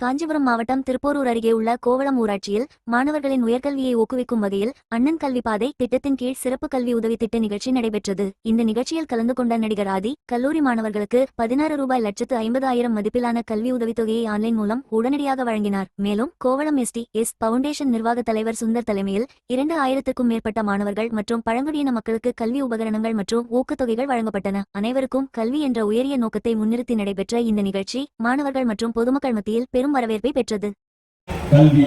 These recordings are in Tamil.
காஞ்சிபுரம் மாவட்டம் திருப்போரூர் அருகே உள்ள கோவளம் ஊராட்சியில் மாணவர்களின் உயர்கல்வியை ஊக்குவிக்கும் வகையில் அண்ணன் கல்வி பாதை திட்டத்தின் கீழ் சிறப்பு கல்வி உதவி திட்ட நிகழ்ச்சி நடைபெற்றது. இந்த நிகழ்ச்சியில் கலந்து கொண்ட நடிகர் ஆதி கல்லூரி மாணவர்களுக்கு 16 ரூபாய் 1,50,000 மதிப்பிலான கல்வி உதவித்தொகையை ஆன்லைன் மூலம் உடனடியாக வழங்கினார். மேலும் கோவளம் எஸ் பவுண்டேஷன் நிர்வாக தலைவர் சுந்தர் தலைமையில் 2,000க்கும் மேற்பட்ட மாணவர்கள் மற்றும் பழங்குடியின மக்களுக்கு கல்வி உபகரணங்கள் மற்றும் ஊக்கத்தொகைகள் வழங்கப்பட்டன. அனைவருக்கும் கல்வி என்ற உயரிய நோக்கத்தை முன்னிறுத்தி நடைபெற்ற இந்த நிகழ்ச்சி மாணவர்கள் மற்றும் பொதுமக்கள் மத்தியில் பெரும் வரவேற்பை பெற்றது. கல்வி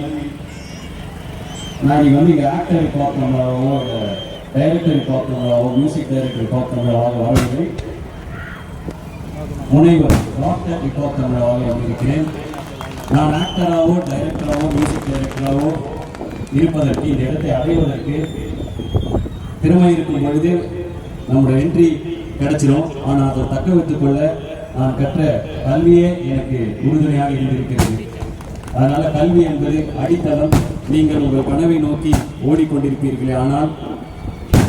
நான் வந்து ஆக்டர் பார்த்தோம்னாவோ டைரக்டர் பார்த்தோம்னாவோ மியூசிக் டைரக்டர் பார்த்தோம்னாவோ வரவில்லை, முனைவர் டாக்டர் பார்த்தோம்னாவோ வந்திருக்கிறேன். நான் ஆக்டராகவோ டைரக்டராகவோ மியூசிக் டைரக்டராகவோ இருப்பதற்கு இந்த இடத்தை அடைவதற்கு திறமை இருக்கும் பொழுது நம்மளோட என்ட்ரி கிடைச்சிடும். ஆனால் அதை தக்க வைத்துக் கொள்ள நான் கற்ற கல்வியே எனக்கு உறுதுணையாக இருந்திருக்கிறது. அதனால கல்வி என்பது அடித்தளம். நீங்கள் உங்கள் கனவை நோக்கி ஓடிக்கொண்டிருப்பீர்களே, ஆனால்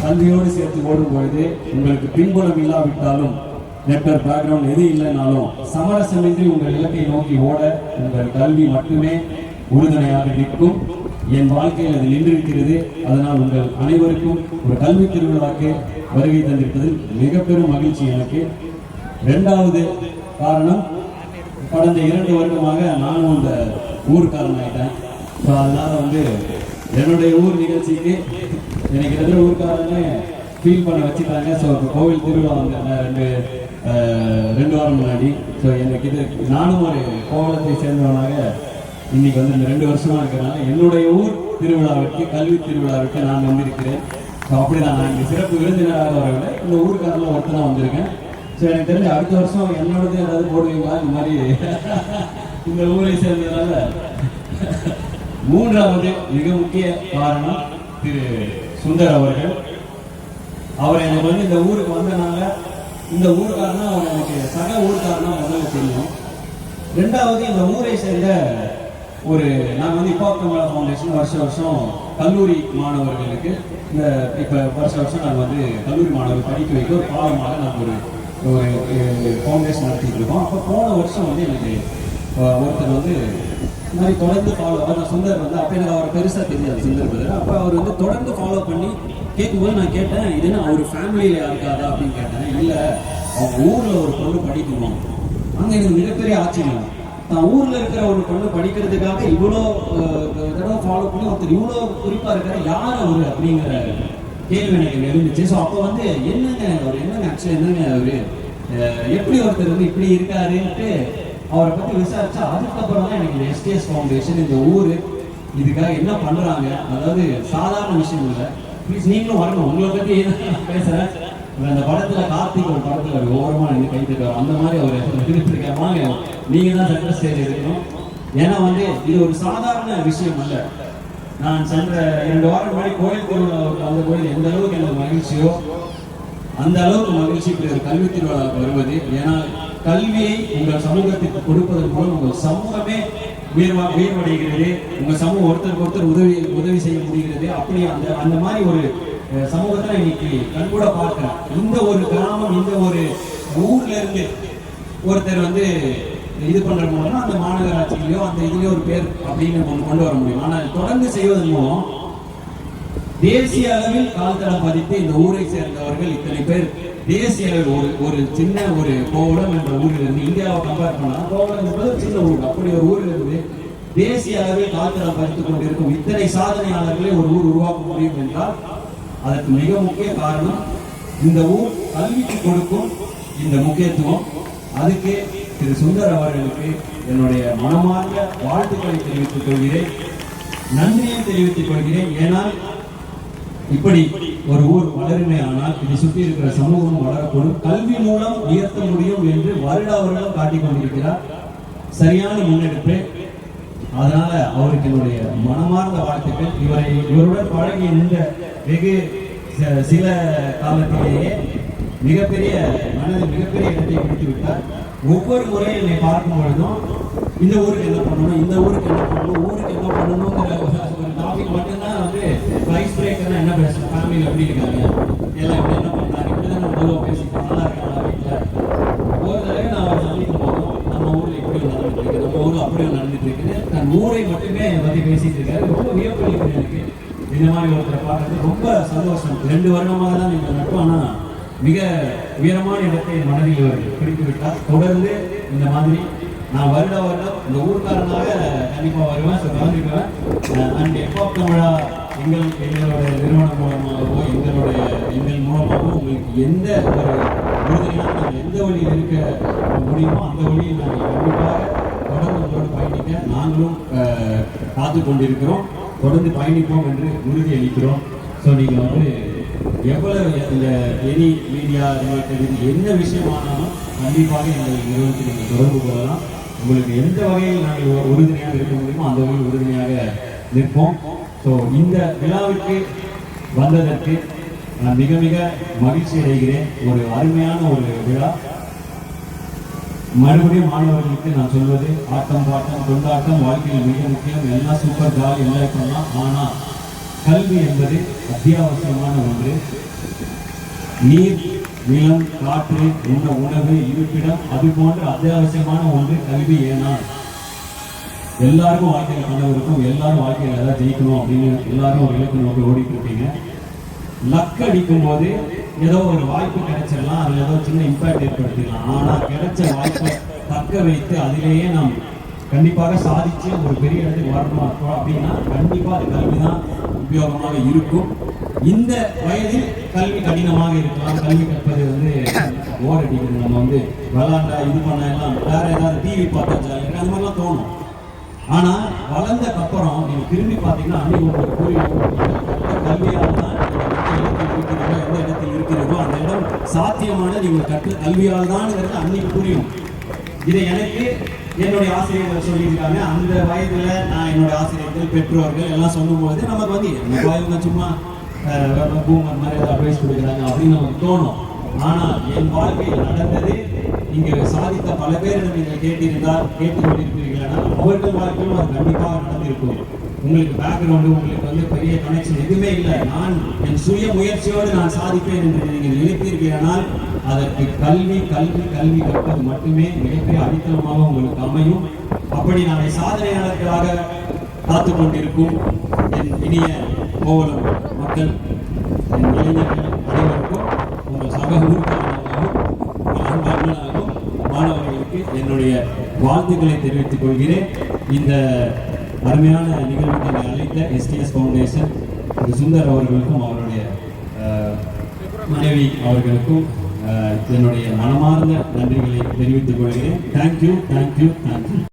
கல்வியோடு சேர்த்து ஓடும் பொழுது உங்களுக்கு பின்புலம் இல்லாவிட்டாலும் நெட்வொர்க் பேக்ரவுண்ட் எது இல்லைனாலும் சமரசமின்றி உங்கள் இலக்கை நோக்கி ஓட உங்கள் கல்வி மட்டுமே உறுதுணையாக நிற்கும். என் வாழ்க்கையில் அது நின்றிருக்கிறது. அதனால் உங்கள் அனைவருக்கும் ஒரு கல்வி திருவிழாவுக்கு வருகை தந்திருப்பதில் மிக பெரும் மகிழ்ச்சி எனக்கு. இரண்டாவது காரணம், கடந்த 2 வருடமாக நானும் இந்த ஊருக்காரன் ஆகிட்டேன். ஸோ அதனால் என்னுடைய ஊர் நிகழ்ச்சிக்கு எனக்கு எதிர ஊருக்காரன்னு ஃபீல் பண்ண வச்சுட்டாங்க. ஸோ இப்போ கோவில் திருவிழா ரெண்டு வாரம் முன்னாடி. ஸோ எனக்கு நானும் ஒரு கோவளத்தை சேர்ந்தவனாக இன்னைக்கு இந்த 2 வருஷமாக இருக்கிறனால என்னுடைய ஊர் திருவிழாவிற்கு கல்வி திருவிழாவிற்கு நான் வந்திருக்கிறேன். ஸோ அப்படி நான் இங்கே சிறப்பு விருந்தினராக வரவில்லை, இந்த ஊருக்காரனில் ஒருத்தனாக வந்திருக்கேன். ஸோ எனக்கு தெரிஞ்ச அடுத்த வருஷம் என்னோடது ஏதாவது போடுவீங்களா இந்த மாதிரி இந்த ஊரை சேர்ந்ததுனால. மூன்றாவது மிக முக்கிய காரணம் திரு சுந்தர் அவர்கள். அவர் எனக்கு இந்த ஊருக்கு வந்தனால இந்த ஊருக்காரனா அவர் எனக்கு சக ஊருக்காரனா முதல்ல தெரியும். ரெண்டாவது இந்த ஊரை சேர்ந்த ஒரு நான் இப்பாக்கமலா ஃபவுண்டேஷன் வருஷம் கல்லூரி மாணவர்களுக்கு இந்த இப்போ வருஷம் நாங்கள் கல்லூரி மாணவர்கள் படிக்க வைக்க ஒரு பாடமாக நாங்கள் ஒரு ஃபவுண்டேஷன் நடத்திட்டு இருக்கோம். அப்போ போன வருஷம் எனக்கு ஒருத்தர் இந்த மாதிரி தொடர்ந்து ஃபாலோ சுந்தர் அப்போ எனக்கு அவர் பெருசாக தெரியாது சுந்தர் பதில். அப்போ அவர் தொடர்ந்து ஃபாலோ பண்ணி கேட்கும்போது நான் கேட்டேன், இதுன்னு அவர் ஃபேமிலியில் இருக்காதா அப்படின்னு கேட்டேன். இல்லை, அவங்க ஊரில் ஒரு பொண்ணு படிக்கணும். அங்கே எனக்கு மிகப்பெரிய ஆச்சரியம். தான் ஊரில் இருக்கிற ஒரு பொண்ணு படிக்கிறதுக்காக இவ்வளோ தடவை ஃபாலோ பண்ணி ஒருத்தர் இவ்வளோ குறிப்பாக இருக்காரு, யார் அவர் அப்படிங்கிற கேள்வி எனக்கு எழுந்துச்சு. ஸோ அப்போ என்னங்க ஆக்சுவலி என்னங்க அவரு எப்படி ஒருத்தர் இப்படி இருக்காருன்ட்டு அவரை பற்றி விசாரிச்சா அதுக்கப்புறம் தான் எனக்கு எஸ்டிஎஸ் ஃபவுண்டேஷன் இந்த ஊர் இதுக்காக என்ன பண்ணுறாங்க, அதாவது சாதாரண விஷயம் இல்லை. ப்ளீஸ் நீங்களும் வரணும், உங்களை பற்றி நான் பேசுகிறேன். அந்த படத்தில் கார்த்திக் ஒரு படத்தில் ஓரமாக நின்று கைத்துக்கார், அந்த மாதிரி அவர் இருக்காங்க. நீங்கள் தான் சென்டர் ஸ்டேஜ் இருக்கணும். ஏன்னா இது ஒரு சாதாரண விஷயம் அல்ல. நான் சென்ற 2 வாரம் முன்னாடி கோயில் திருவிழாவுக்கு வந்தபோது எந்த அளவுக்கு எனக்கு மகிழ்ச்சியோ அந்த அளவுக்கு மகிழ்ச்சி ஒரு கல்வி திருவிழாவுக்கு வருவது. ஏன்னா கல்வியை உங்கள் சமூகத்திற்கு கொடுப்பதன் மூலம் உங்கள் சமூகமே உயர்வடைகிறது. உங்கள் சமூகம் ஒருத்தருக்கு ஒருத்தர் உதவி செய்ய முடிகிறது. அப்படி அந்த மாதிரி ஒரு சமூகத்தை இன்னைக்கு கண்கூட பார்க்கிறேன். இந்த ஒரு கிராமம், இந்த ஒரு ஊர்ல இருந்து ஒருத்தர் இது பண்ற மூலமா அந்த மாநகராட்சியிலயோ அந்த இதுலயோ ஒரு பேர் அப்படின்னு கொண்டு வர முடியும். ஆனால் தொடர்ந்து செய்வதன் மூலம் தேசிய அளவில் கால்தடம் பதித்து இந்த ஊரை சேர்ந்தவர்கள் இத்தனை பேர் தேசிய அளவில் ஒரு சின்ன ஒரு கோவளம் என்ற ஊரில் இருந்து இந்தியாவை கம்பேர் பண்ணா கோவளம் என்பது சின்ன ஊர். அப்படி ஒரு ஊரில் இருந்து தேசிய அளவில் கால்தடம் பதித்துக் கொண்டிருக்கும் இத்தனை சாதனையாளர்களை ஒரு ஊர் உருவாக்க முடியும் என்றால் அதற்கு மிக முக்கிய காரணம் இந்த ஊர் கல்விக்கு கொடுக்கும் இந்த முக்கியத்துவம். அதுக்கு திரு சுந்தர் அவர்களுக்கு என்னுடைய மனமார்ந்த வாழ்த்துக்களை தெரிவித்துக் கொள்கிறேன், நன்றியை தெரிவித்துக் கொள்கிறேன். ஏனால் இப்படி ஒரு ஊர் வளருமே ஆனால் இதை சுற்றி இருக்கிற சமூகம் வளரக்கூடும். கல்வி மூலம் உயர்த்த முடியும் என்று வருடாவர்களும் காட்டிக் கொண்டிருக்கிறார். சரியான முன்னெடுப்பு. அதனால அவருக்கு என்னுடைய மனமார்ந்த வாழ்த்துக்கள். இவருடன் பழகி நின்ற வெகு சில காலத்திலேயே மிகப்பெரிய இடத்தை பிடித்து விட்டார். ஒவ்வொரு முறையும் என்னை பார்க்கும் பொழுதும் இந்த ஊருக்கு என்ன பண்ணணும், இந்த ஊருக்கு என்ன பண்ணணும், ஊருக்கு என்ன பண்ணணுங்கிற ஒரு டாபிக் மட்டும்தான் ரைஸ் பிரேக்கர்னா என்ன பேசணும், ஃபேமிலியில் எப்படி இருக்காங்க, எல்லாம் எப்படி என்ன பண்ணுறாங்க, இப்படிதான் நம்ம பொதுவாக பேசிப்போம். நல்லா இருக்காங்களா வீட்டில்? ஒரு தடவை நான் சந்திக்கும் போதும் நம்ம ஊரில் இப்படி நடந்துட்டு இருக்கு, நம்ம ஊரில் அப்படியே நடந்துட்டு இருக்கு இருக்குது. தன் ஊரை மட்டுமே என்னை பற்றி பேசிட்டு இருக்காரு. ரொம்ப வியப்பு இருக்குது எனக்கு இந்த மாதிரி ஒருத்தரை பார்க்கறது ரொம்ப சந்தோஷம். 2 வருடமாக தான் நீங்கள் நட்பு, ஆனால் மிக உயரமான இடத்தை என் மனதில் அவர் பிடித்து விட்டார். தொடர்ந்து இந்த மாதிரி நான் வருடம் இந்த ஊர்க்காரனாக கண்டிப்பாக வருவேன், கலந்துக்குவேன். அண்ட் எஃப்ஆப் தமிழா எங்களோட நிறுவனம் மூலமாகவோ எங்கள் மூலமாகவோ உங்களுக்கு எந்த ஒரு உறுதியாக நாங்கள் எந்த வழியில் இருக்க முடியுமோ அந்த வழியில் நாங்கள் கண்டிப்பாக தொடர்ந்து உங்களோடு பயணிக்க நாங்களும் காத்து கொண்டிருக்கிறோம். தொடர்ந்து பயணிப்போம் என்று உறுதி அளிக்கிறோம். ஸோ நீங்கள் வந்து எவ்வளவு இந்த எனி மீடியா ரிலேட்டட் என்ன விஷயமானாலும் கண்டிப்பாக எங்கள் நிறுவனத்தில் நீங்கள் தொடர்பு கொள்ளலாம். உங்களுக்கு எந்த வகையில் நாங்கள் உறுதுணையாக இருக்க முடியுமோ அந்த வகையில் உறுதுணையாக நிற்போம். ஸோ இந்த விழாவிற்கு வந்ததற்கு நான் மிக மிக மகிழ்ச்சி அடைகிறேன். ஒரு அருமையான ஒரு விழா. மறுபடியும் மாணவர்களுக்கு நான் சொல்வது, ஆட்டம் பாட்டம் கொண்டாட்டம் வாழ்க்கையில் மிக முக்கியம், எல்லாம் சூப்பர் ஜாலி என்ஜாய் பண்ணலாம். ஆனால் கல்வி என்பது அத்தியாவசியமான ஒன்று. நீர், நிலம், காற்று, உணவு, இருப்பிடம், அது போன்ற அத்தியாவசியமான ஒன்று கல்வி. ஏன்னா எல்லாருக்கும் வாழ்க்கையில் கனவு இருக்கும், எல்லாரும் வாழ்க்கையில் ஏதாவது ஜெயிக்கணும் அப்படின்னு எல்லாரும் ஒரு இலக்கு நோக்கி ஓடிட்டு இருப்பீங்க. லக் அடிக்கும் போது ஏதோ ஒரு வாய்ப்பு கிடைச்சிடலாம், அதில் ஏதோ சின்ன இம்பாக்ட் ஏற்படுத்திடலாம். ஆனால் கிடைச்ச வாய்ப்பை தக்க வைத்து அதிலேயே நாம் கண்டிப்பாக சாதிச்சு ஒரு பெரிய இடத்துக்கு வரணும் அப்படின்னா கண்டிப்பாக அது கல்வி தான் உபயோகமாக இருக்கும். இந்த வயதில் கல்வி கடினமாக இருக்கலாம். கல்வி கற்பது வந்து ஓர் அடிக்கிறது, நம்ம வந்து விளாண்டா இது பண்ண எல்லாம் வேற ஏதாவது டிவி பார்த்தா அந்த மாதிரிலாம் தோணும். ஆனால் வளர்ந்தக்கு அப்புறம் நீங்கள் திரும்பி பார்த்தீங்கன்னா அன்னைக்கு உங்களுக்கு புரியும், கல்வியால் தான் எந்த இடத்தில் இருக்கிறதோ அந்த இடம் சாத்தியமானது நீங்கள் கற்று கல்வியால் தான்ங்கிறது அன்னைக்கு புரியும். இதை எனக்கு என்னுடைய ஆசிரியர்கள் சொல்லியிருக்காங்க. அந்த வயதுல நான் என்னுடைய ஆசிரியர்கள், பெற்றோர்கள் எல்லாம் சொல்லும்போது நமக்கு வந்து மொபைல்னா சும்மா பூமர் மாதிரி ஏதாவது அட்வைஸ் கொடுக்குறாங்க அப்படின்னு நமக்கு தோணும். ஆனால் என் வாழ்க்கையில் நடந்தது இங்கே சாதித்த பல பேரிடம் நீங்கள் கேட்டுக்கொண்டிருக்கிறீர்களா அவர்கள் வாழ்க்கையிலும் அது கண்டிப்பாக நடந்திருக்கும். உங்களுக்கு பேக்ரவுண்டு, உங்களுக்கு வந்து பெரிய கனெக்ஷன் எதுவுமே இல்லை. நான் என் சுய முயற்சியோடு நான் சாதிப்பேன் என்று நீங்கள் நினைத்தீர்களானால் அதற்கு கல்வி கல்வி கல்வி கற்பது மட்டுமே மிகப்பெரிய அடித்தளமாக உங்களுக்கு அமையும். அப்படி நாளை சாதனையாளர்களாக காத்து கொண்டிருக்கும் என் இனிய கோவளம் மக்கள், என் இளைஞர்கள் அனைவருக்கும் உங்கள் சக ஊர்காரர்களாகவும் உங்கள் அன்பாளர்களாகவும் மாணவர்களுக்கு என்னுடைய வாழ்த்துக்களை தெரிவித்துக் கொள்கிறேன். இந்த அருமையான நிகழ்வுக்கு என்னை அழைத்த எஸ்டிஎஸ் ஃபவுண்டேஷன் சுந்தர் அவர்களுக்கும் அவருடைய மனைவி அவர்களுக்கும் என்னுடைய மனமார்ந்த நன்றிகளை தெரிவித்துக் கொள்கிறேன். தேங்க்யூ.